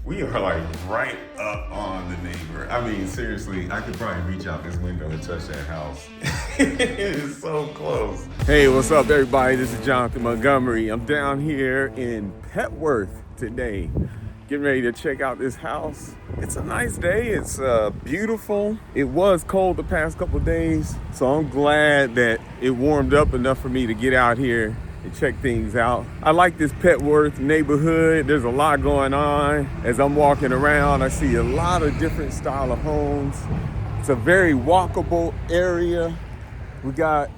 We are like right up on the neighbor. I mean, seriously, I could probably reach out this window and touch that house. It is so close. Hey, what's up, everybody? This is Jonathan Montgomery. I'm down here in Petworth today, getting ready to check out this house. It's a nice day. It's beautiful. It was cold the past couple days, so I'm glad that it warmed up enough for me to get out here and check things out. I like this Petworth neighborhood. There's a lot going on. As I'm walking around, I see a lot of different style of homes. It's a very walkable area. We got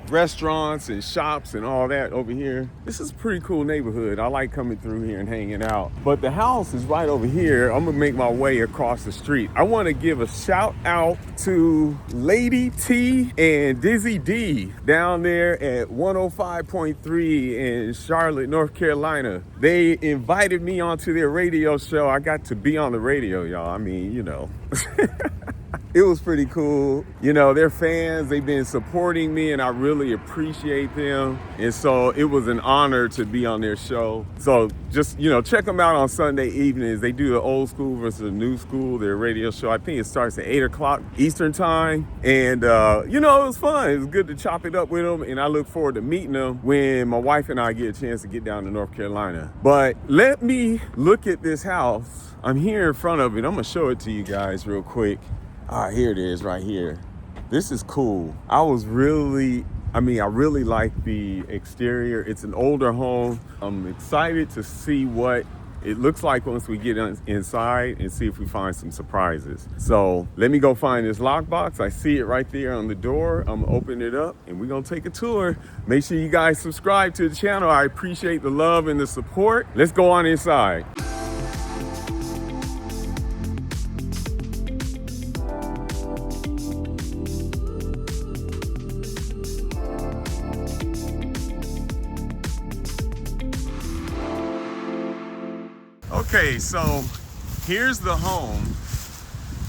restaurants and shops and all that over here. This is a pretty cool neighborhood. I like coming through here and hanging out. But the house is right over here. I'm gonna make my way across the street. I wanna give a shout out to Lady T and Dizzy D down there at 105.3 in Charlotte, North Carolina. They invited me onto their radio show. I got to be on the radio, y'all. I mean, you know. It was pretty cool. You know, they're fans. They've been supporting me and I really appreciate them. And so it was an honor to be on their show. So just, you know, check them out on Sunday evenings. They do the old school versus the new school, their radio show. I think it starts at 8 o'clock Eastern time. And, you know, it was fun. It was good to chop it up with them. And I look forward to meeting them when my wife and I get a chance to get down to North Carolina. But let me look at this house. I'm here in front of it. I'm gonna show it to you guys real quick. All right, here it is right here. This is cool. I really like the exterior. It's an older home. I'm excited to see what it looks like once we get inside and see if we find some surprises. So let me go find this lockbox. I see it right there on the door. I'm gonna open it up and we're gonna take a tour. Make sure you guys subscribe to the channel. I appreciate the love and the support. Let's go on inside. Okay, so here's the home,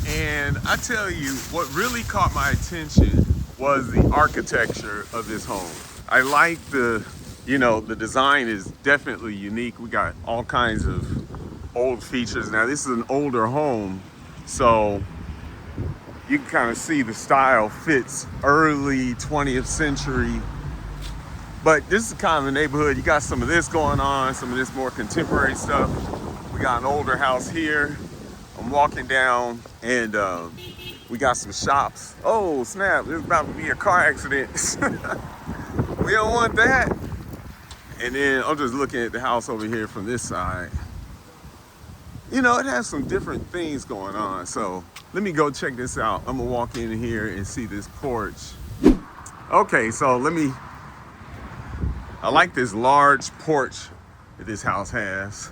and I tell you what really caught my attention was the architecture of this home. I like the design is definitely unique. We got all kinds of old features. Now this is an older home, so you can kind of see the style fits early 20th century. But this is kind of a neighborhood. You got some of this going on, some of this more contemporary stuff. We got an older house here. I'm walking down and we got some shops. Oh snap, there's about to be a car accident. We don't want that. And then I'm just looking at the house over here from this side. You know, it has some different things going on. So let me go check this out. I'm gonna walk in here and see this porch. Okay, so I like this large porch that this house has.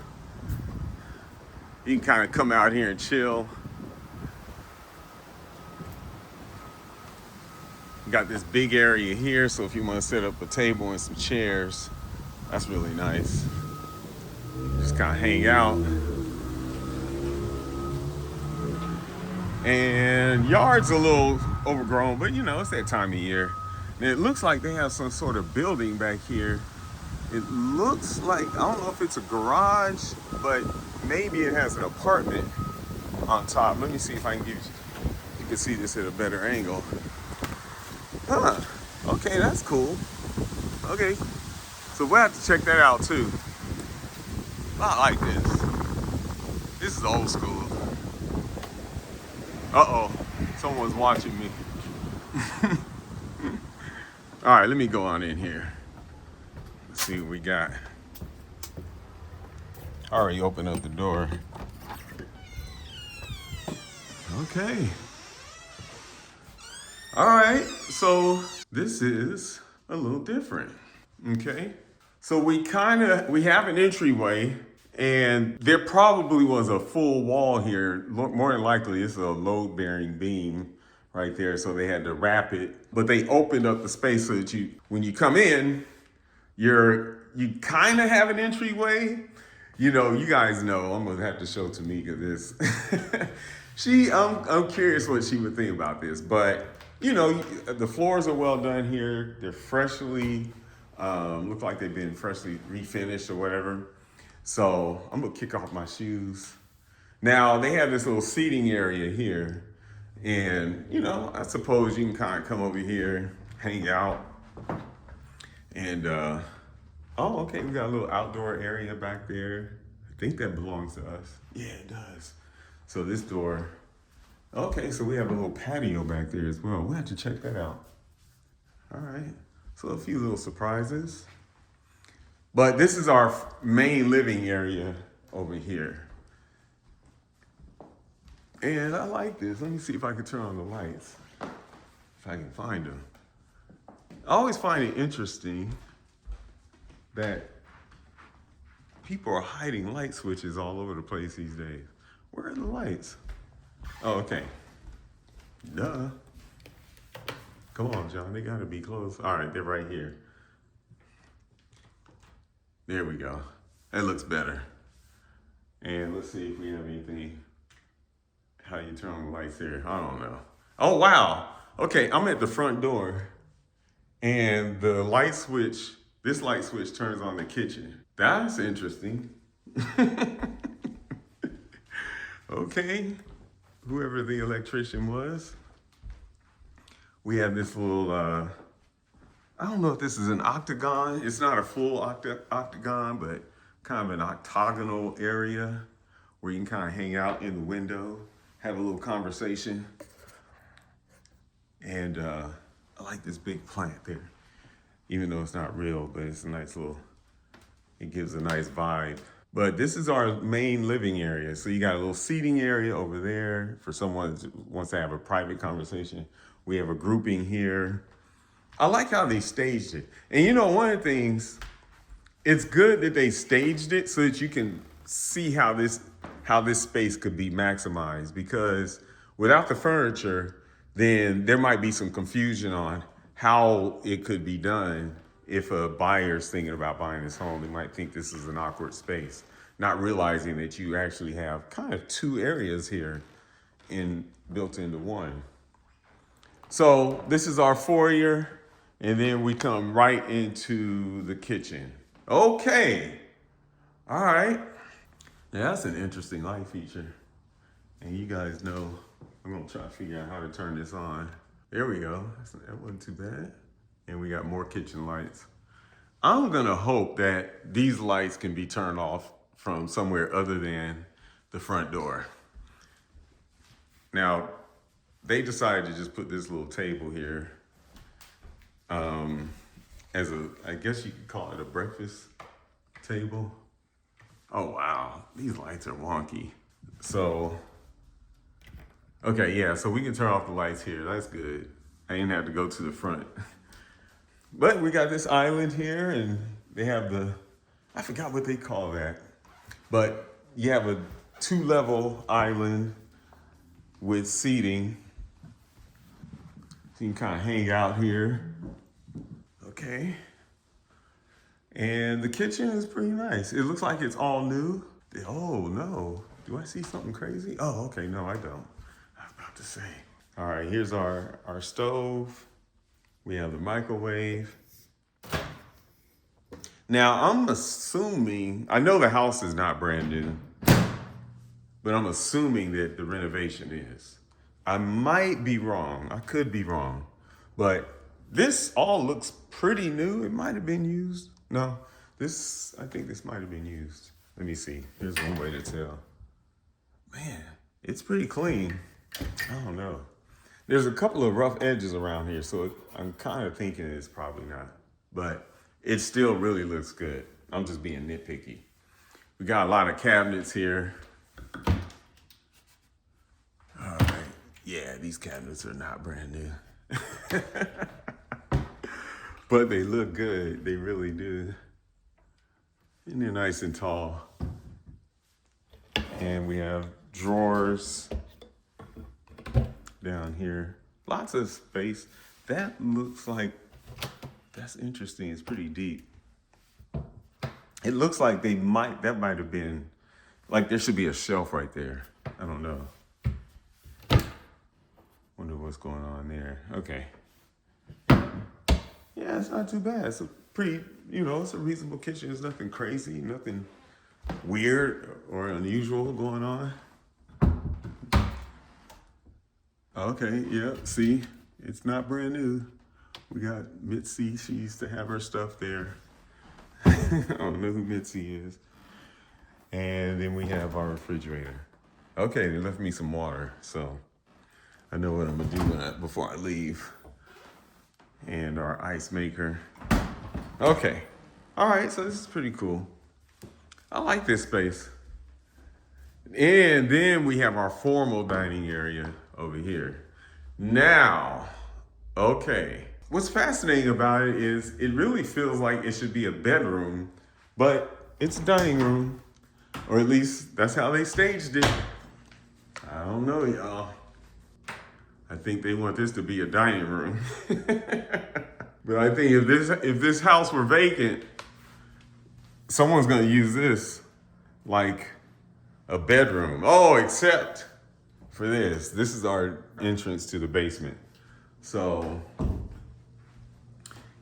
You can kind of come out here and chill. Got this big area here, so if you want to set up a table and some chairs, that's really nice. Just kind of hang out. And yard's a little overgrown, but you know, it's that time of year. And it looks like they have some sort of building back here. It looks like, I don't know if it's a garage, but maybe it has an apartment on top. Let me see if I can you can see this at a better angle. Huh, okay, that's cool. Okay, so we'll have to check that out too. I like this. This is old school. Uh-oh, someone's watching me. All right, let me go on in here. Let's see what we got. Already opened up the door. Okay. All right, so this is a little different, okay? So we have an entryway, and there probably was a full wall here. More than likely, it's a load-bearing beam right there, so they had to wrap it. But they opened up the space so that when you come in, you kind of have an entryway. You know, you guys know, I'm gonna have to show Tamika this. I'm curious what she would think about this, but you know, the floors are well done here. They're freshly, look like they've been freshly refinished or whatever. So I'm gonna kick off my shoes Now they have this little seating area here, and I suppose you can kind of come over here, hang out, and oh, okay, we got a little outdoor area back there. I think that belongs to us. Yeah, it does. So this door, okay, so we have a little patio back there as well. We'll have to check that out. All right, so a few little surprises. But this is our main living area over here. And I like this. Let me see if I can turn on the lights, if I can find them. I always find it interesting that people are hiding light switches all over the place these days. Where are the lights? Oh, okay. Duh. Come on, John, they gotta be close. All right, they're right here. There we go. That looks better. And let's see if we have anything. How you turn on the lights here? I don't know. Oh, wow. Okay, I'm at the front door and the light switch, this light switch turns on the kitchen. That's interesting. Okay, whoever the electrician was. We have this little, I don't know if this is an octagon. It's not a full octagon, but kind of an octagonal area where you can kind of hang out in the window, have a little conversation. And I like this big plant there, even though it's not real, but it's a nice little, it gives a nice vibe. But this is our main living area. So you got a little seating area over there for someone who wants to have a private conversation. We have a grouping here. I like how they staged it. And one of the things, it's good that they staged it so that you can see how this space could be maximized, because without the furniture, then there might be some confusion on how it could be done. If a buyer's thinking about buying this home, they might think this is an awkward space, not realizing that you actually have kind of two areas here built into one. So this is our foyer, and then we come right into the kitchen. Okay, all right. Now that's an interesting light feature. And you guys know, I'm gonna try to figure out how to turn this on. There we go, that wasn't too bad. And we got more kitchen lights. I'm gonna hope that these lights can be turned off from somewhere other than the front door. Now, they decided to just put this little table here as I guess you could call it a breakfast table. Oh wow, these lights are wonky. So, okay, yeah, so we can turn off the lights here, that's good. I didn't have to go to the front. But we got this island here, and they have I forgot what they call that. But you have a 2-level island with seating. So you can kind of hang out here. Okay. And the kitchen is pretty nice. It looks like it's all new. Oh no, do I see something crazy? Oh, okay, no, I don't. I was about to say. All right, here's our stove. We have the microwave. Now, I'm assuming, I know the house is not brand new, but I'm assuming that the renovation is. I might be wrong, I could be wrong, but this all looks pretty new. It might have been used. No, I think this might have been used. Let me see, here's one way to tell. Man, it's pretty clean. I don't know. There's a couple of rough edges around here, so I'm kind of thinking it's probably not, but it still really looks good. I'm just being nitpicky. We got a lot of cabinets here. All right, yeah, these cabinets are not brand new. But they look good, they really do. And they're nice and tall. And we have drawers down here. Lots of space. That looks like, that's interesting, it's pretty deep. It looks like that might have been, like there should be a shelf right there. I don't know. Wonder what's going on there. Okay. Yeah, it's not too bad. It's a pretty, it's a reasonable kitchen. There's nothing crazy, nothing weird or unusual going on. Okay, yeah, see, it's not brand new. We got Mitzi, she used to have her stuff there. I don't know who Mitzi is. And then we have our refrigerator. Okay, they left me some water, so I know what I'm gonna do before I leave. And our ice maker. Okay, all right, so this is pretty cool. I like this space. And then we have our formal dining area over here. Now, okay. What's fascinating about it is it really feels like it should be a bedroom, but it's a dining room, or at least that's how they staged it. I don't know, y'all. I think they want this to be a dining room. But I think if this house were vacant, someone's gonna use this like a bedroom. Oh, except for this. This is our entrance to the basement. So,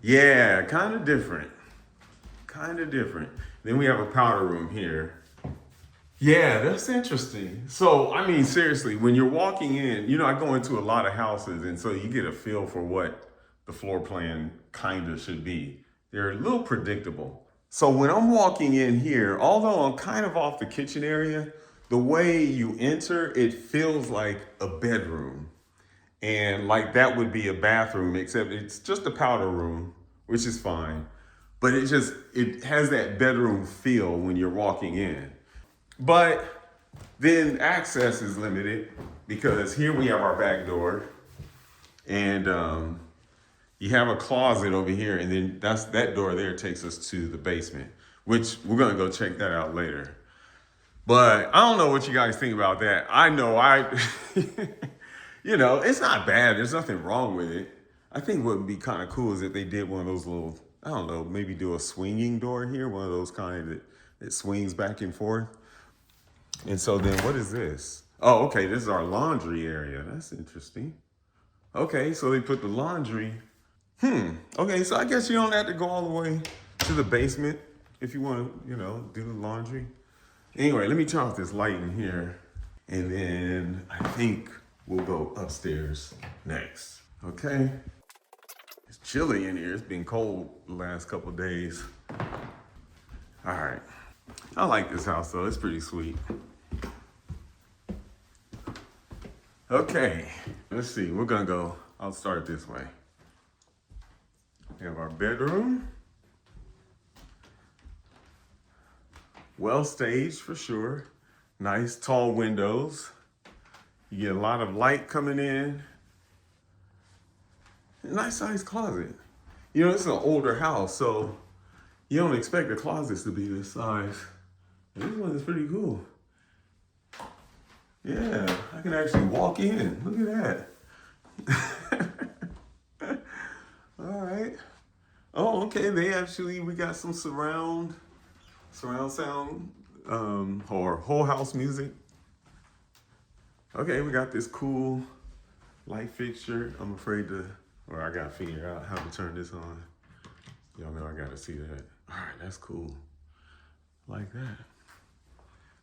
yeah, kind of different. Kind of different. Then we have a powder room here. Yeah, that's interesting. So, I mean, seriously, when you're walking in, I go into a lot of houses, and so you get a feel for what the floor plan kind of should be. They're a little predictable. So when I'm walking in here, although I'm kind of off the kitchen area, the way you enter, it feels like a bedroom. And like that would be a bathroom, except it's just a powder room, which is fine. But it has that bedroom feel when you're walking in. But then access is limited because here we have our back door, and you have a closet over here, and then that door there takes us to the basement, which we're gonna go check that out later. But I don't know what you guys think about that. I know it's not bad. There's nothing wrong with it. I think what would be kind of cool is if they did one of those little, I don't know, maybe do a swinging door here, one of those kind that swings back and forth. And so then what is this? Oh, okay, this is our laundry area. That's interesting. Okay, so they put the laundry. Okay, so I guess you don't have to go all the way to the basement if you want to, do the laundry. Anyway, let me turn off this light in here, and then I think we'll go upstairs next. Okay? It's chilly in here. It's been cold the last couple days. All right. I like this house, though. It's pretty sweet. Okay, let's see. We're gonna go. I'll start this way. We have our bedroom. Well staged for sure. Nice tall windows. You get a lot of light coming in. A nice sized closet. It's an older house, so you don't expect the closets to be this size. And this one is pretty cool. Yeah, I can actually walk in. Look at that. All right. Oh, okay. We got some surround sound, or whole house music. Okay, we got this cool light fixture. I gotta figure out how to turn this on. Y'all know I gotta see that. All right, that's cool. Like that.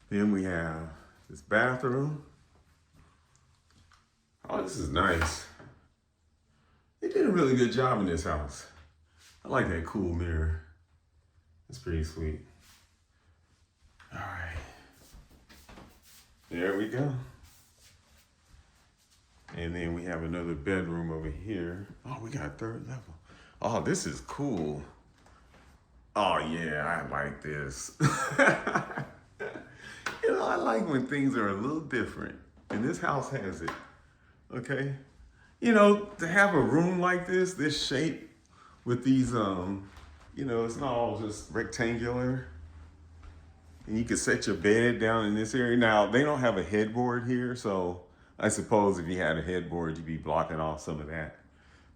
Then we have this bathroom. Oh, this is nice. They did a really good job in this house. I like that cool mirror. It's pretty sweet. All right. There we go. And then we have another bedroom over here. Oh, we got third level. Oh, this is cool. Oh yeah, I like this. I like when things are a little different. And this house has it. Okay? To have a room like this shape with these, it's not all just rectangular. And you can set your bed down in this area. Now, they don't have a headboard here, so I suppose if you had a headboard, you'd be blocking off some of that.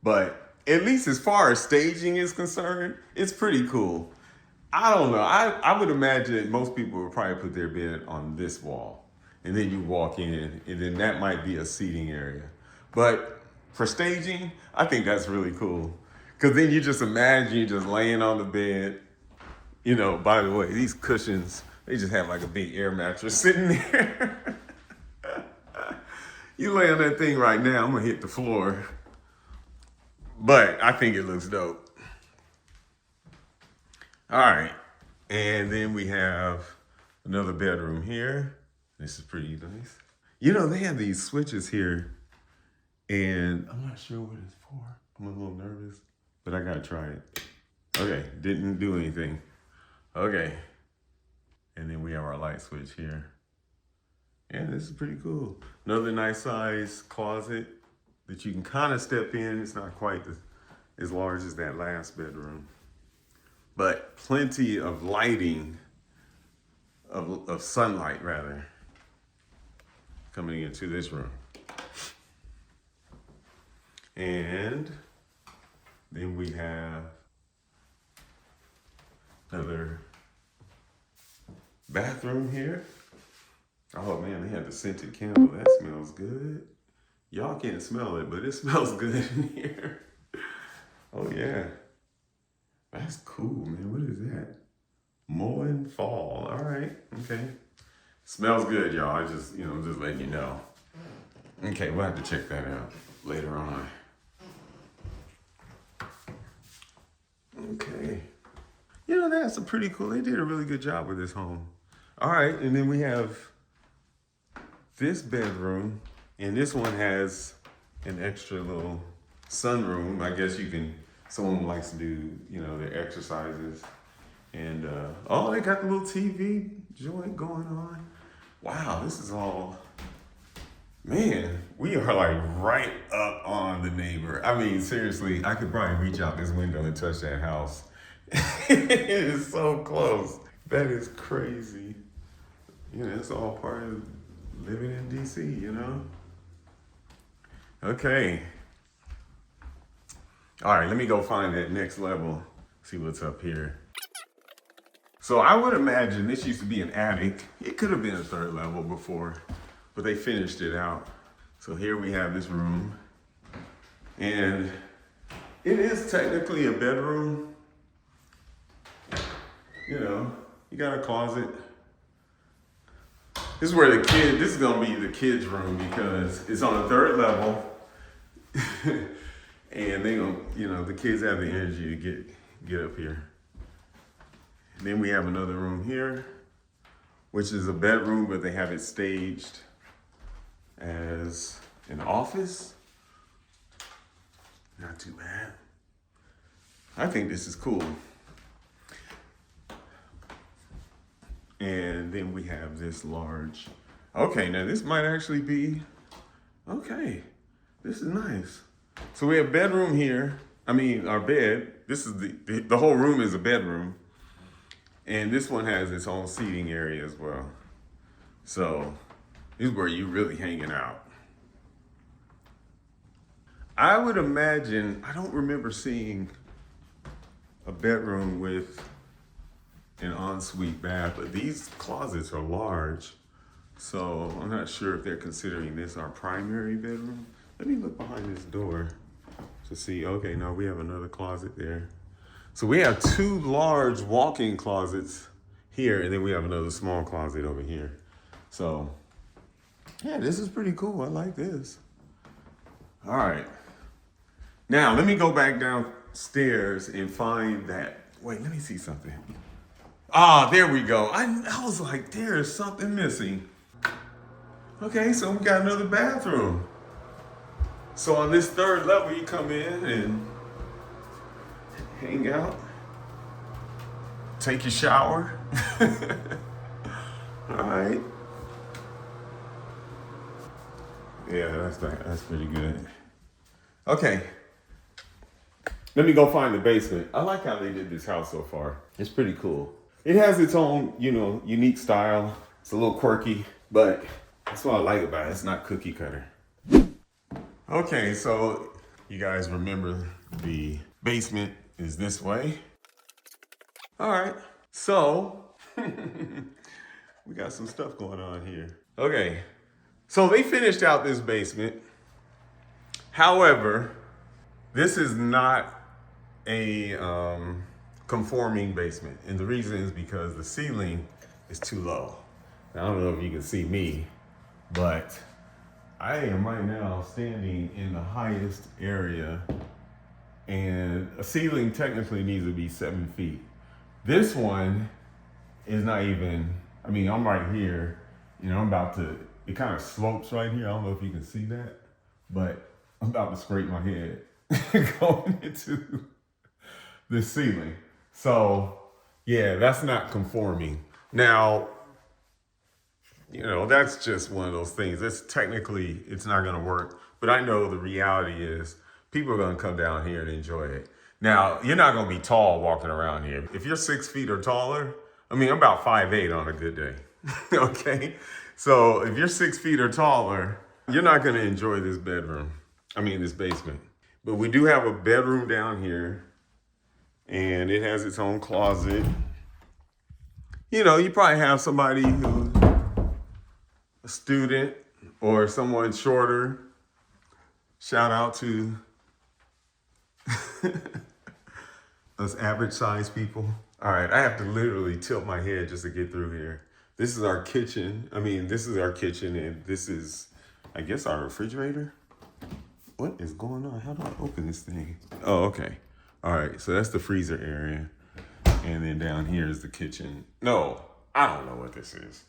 But at least as far as staging is concerned, it's pretty cool. I don't know. I would imagine most people would probably put their bed on this wall. And then you walk in, and then that might be a seating area. But for staging, I think that's really cool. Because then you just imagine you just laying on the bed. By the way, these cushions, they just have like a big air mattress sitting there. You lay on that thing right now, I'm gonna hit the floor. But I think it looks dope. All right, and then we have another bedroom here. This is pretty nice. You know, they have these switches here, and I'm not sure what it's for. I'm a little nervous, but I gotta try it. Okay, didn't do anything. Okay, and then we have our light switch here. Yeah, this is pretty cool. Another nice size closet that you can kind of step in. It's not quite as large as that last bedroom, but plenty of lighting, of sunlight rather, coming into this room. And then we have another bathroom here. Oh man, they have the scented candle. That smells good. Y'all can't smell it, but it smells good in here. Oh yeah. That's cool, man. What is that? Mowing fall. All right. Okay. Smells good, y'all. I just, just letting you know. Okay, we'll have to check that out later on. Okay. That's a pretty cool. They did a really good job with this home. All right, and then we have this bedroom, and this one has an extra little sunroom. I guess someone likes to do, their exercises. And, they got the little TV joint going on. Wow, this is all, man, we are like right up on the neighbor. I mean, seriously, I could probably reach out this window and touch that house. It is so close. That is crazy. It's all part of living in DC, Okay. All right, let me go find that next level, see what's up here. So I would imagine this used to be an attic. It could have been a third level before, but they finished it out. So here we have this room, and it is technically a bedroom. You got a closet. This is where this is gonna be the kids' room because it's on the third level. And they gonna, the kids have the energy to get up here. And then we have another room here, which is a bedroom, but they have it staged as an office. Not too bad. I think this is cool. And then we have this large, okay, now this might actually be, okay, this is nice. So we have bedroom here. Our bed, this is the whole room is a bedroom. And this one has its own seating area as well. So this is where you're really hanging out. I would imagine, I don't remember seeing a bedroom with an ensuite bath, but these closets are large. So I'm not sure if they're considering this our primary bedroom. Let me look behind this door to see, okay, no, we have another closet there. So we have two large walk-in closets here, and then we have another small closet over here. So yeah, this is pretty cool. I like this. All right. Now let me go back downstairs and find that, wait, let me see something. Ah, there we go. I was like, there's something missing. Okay, so we got another bathroom. So on this third level, you come in and hang out, take your shower. All right. Yeah, that's pretty good. Okay. Let me go find the basement. I like how they did this house so far. It's pretty cool. It has its own, unique style. It's a little quirky, but that's what I like about it. It's not cookie cutter. Okay, so you guys remember the basement is this way. All right, so we got some stuff going on here. Okay, so they finished out this basement. However, this is not a conforming basement. And the reason is because the ceiling is too low. Now, I don't know if you can see me, but I am right now standing in the highest area, and a ceiling technically needs to be 7 feet. This one is not even, I mean, I'm right here, you know, it kind of slopes right here. I don't know if you can see that, but I'm about to scrape my head going into the ceiling. So yeah, that's not conforming. Now, you know, that's just one of those things. It's not going to work. But I know the reality is people are going to come down here and enjoy it. Now, you're not going to be tall walking around here. If you're 6 feet or taller, I mean, I'm about 5'8" on a good day. Okay? So if you're 6 feet or taller, you're not going to enjoy this basement. But we do have a bedroom down here, and it has its own closet. You know, you probably have somebody who, a student or someone shorter. Shout out to us average sized people. All right, I have to literally tilt my head just to get through here. This is our kitchen. And this is, I guess, our refrigerator. What is going on? How do I open this thing? Oh, okay. All right, so that's the freezer area. And then down here is the kitchen. No, I don't know what this is.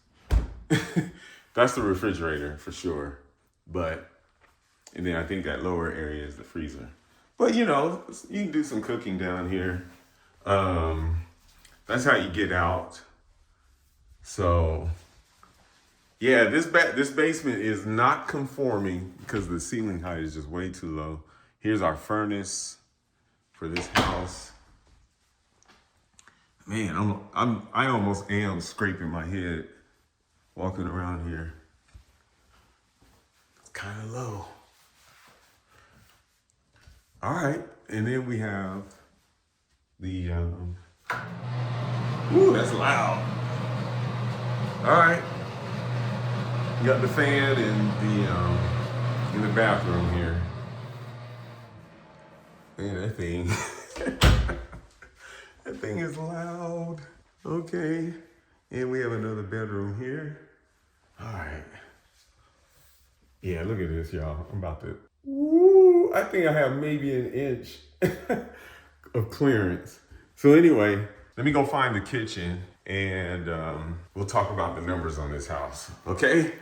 That's the refrigerator for sure. And then I think that lower area is the freezer. But you know, you can do some cooking down here. That's how you get out. So yeah, this basement is not conforming because the ceiling height is just way too low. Here's our furnace for this house. Man, I almost am scraping my head walking around here. It's kind of low. All right, and then we have the, ooh, that's loud. All right, you got the fan in the bathroom here. Man, that thing, that thing is loud. Okay, and we have another bedroom here. All right. Yeah, look at this, y'all. I'm about to, woo, I think I have maybe an inch of clearance. So anyway, let me go find the kitchen and we'll talk about the numbers on this house, okay?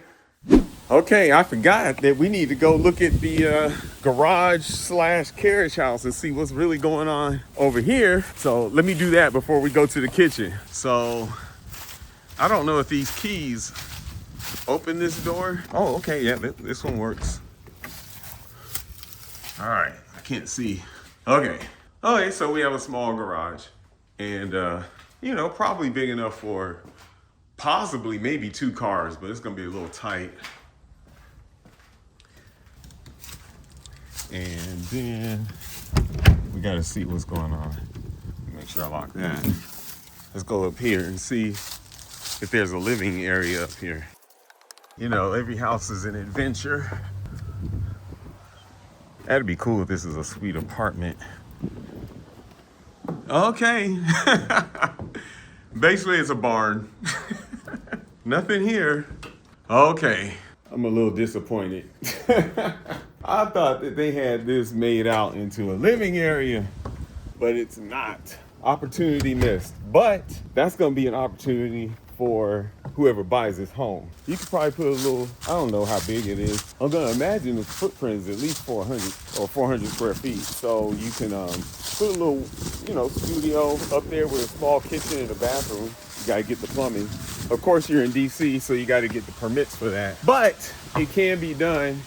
Okay, I forgot that we need to go look at the garage / carriage house and see what's really going on over here. So let me do that before we go to the kitchen. So I don't know if these keys open this door. Oh, okay, yeah, this one works. All right, I can't see. Okay, so we have a small garage and, you know, probably big enough for possibly maybe 2 cars, but it's gonna be a little tight. And then we gotta see what's going on. Make sure I lock that. Let's go up here and see if there's a living area up here. You know, every house is an adventure. That'd be cool if this is a sweet apartment. Okay. Basically, it's a barn. Nothing here. Okay. I'm a little disappointed. I thought that they had this made out into a living area, but it's not. Opportunity missed. But that's gonna be an opportunity for whoever buys this home. You could probably put a little, I don't know how big it is. I'm gonna imagine the footprint is at least 400 or 400 square feet. So you can put a little, you know, studio up there with a small kitchen and a bathroom. You gotta get the plumbing. Of course, you're in DC, so you gotta get the permits for that. But it can be done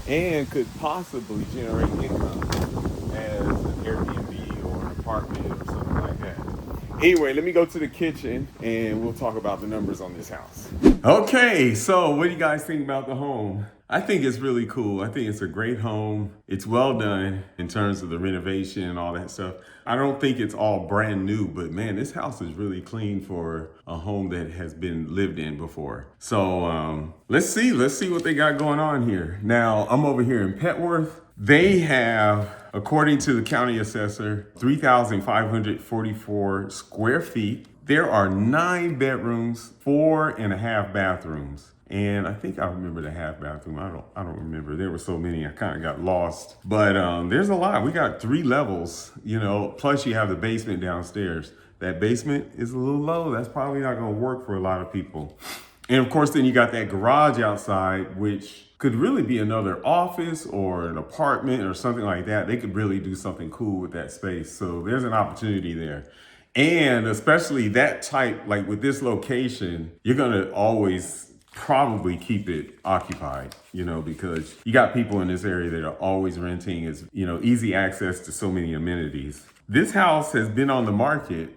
and could possibly generate income as an Airbnb or an apartment or something like that. Anyway, let me go to the kitchen and we'll talk about the numbers on this house. Okay, so what do you guys think about the home? I think it's really cool. I think it's a great home. It's well done in terms of the renovation and all that stuff. I don't think it's all brand new, but man, this house is really clean for a home that has been lived in before. So let's see what they got going on here. Now, I'm over here in Petworth. They have, according to the county assessor, 3,544 square feet. There are 9 bedrooms, 4.5 bathrooms. And I think I remember the half bathroom. I don't remember. There were so many, I kind of got lost. But there's a lot. We got 3 levels, plus you have the basement downstairs. That basement is a little low. That's probably not going to work for a lot of people. And of course, then you got that garage outside, which could really be another office or an apartment or something like that. They could really do something cool with that space. So there's an opportunity there. And especially that type, like with this location, you're going to always probably keep it occupied, because you got people in this area that are always renting. It's, easy access to so many amenities. This house has been on the market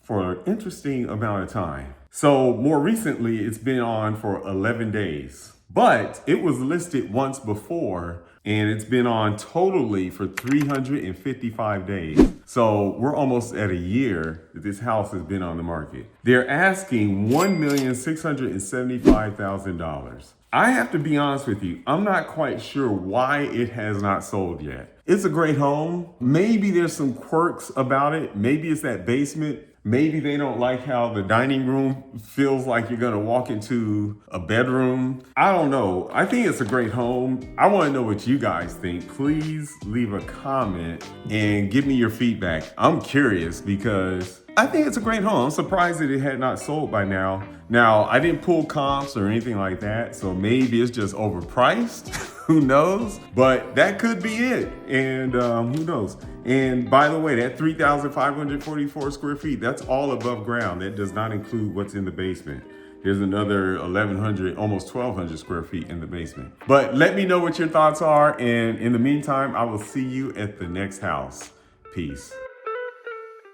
for an interesting amount of time. So more recently, it's been on for 11 days, but it was listed once before and it's been on totally for 355 days. So we're almost at a year that this house has been on the market. They're asking $1,675,000. I have to be honest with you, I'm not quite sure why it has not sold yet. It's a great home. Maybe there's some quirks about it. Maybe it's that basement. Maybe they don't like how the dining room feels like you're gonna walk into a bedroom. I don't know. I think it's a great home. I wanna know what you guys think. Please leave a comment and give me your feedback. I'm curious because I think it's a great home. I'm surprised that it had not sold by now. Now, I didn't pull comps or anything like that, so maybe it's just overpriced. Who knows? But that could be it. And who knows? And by the way, that 3,544 square feet, that's all above ground. That does not include what's in the basement. There's another 1,100, almost 1,200 square feet in the basement. But let me know what your thoughts are. And in the meantime, I will see you at the next house. Peace.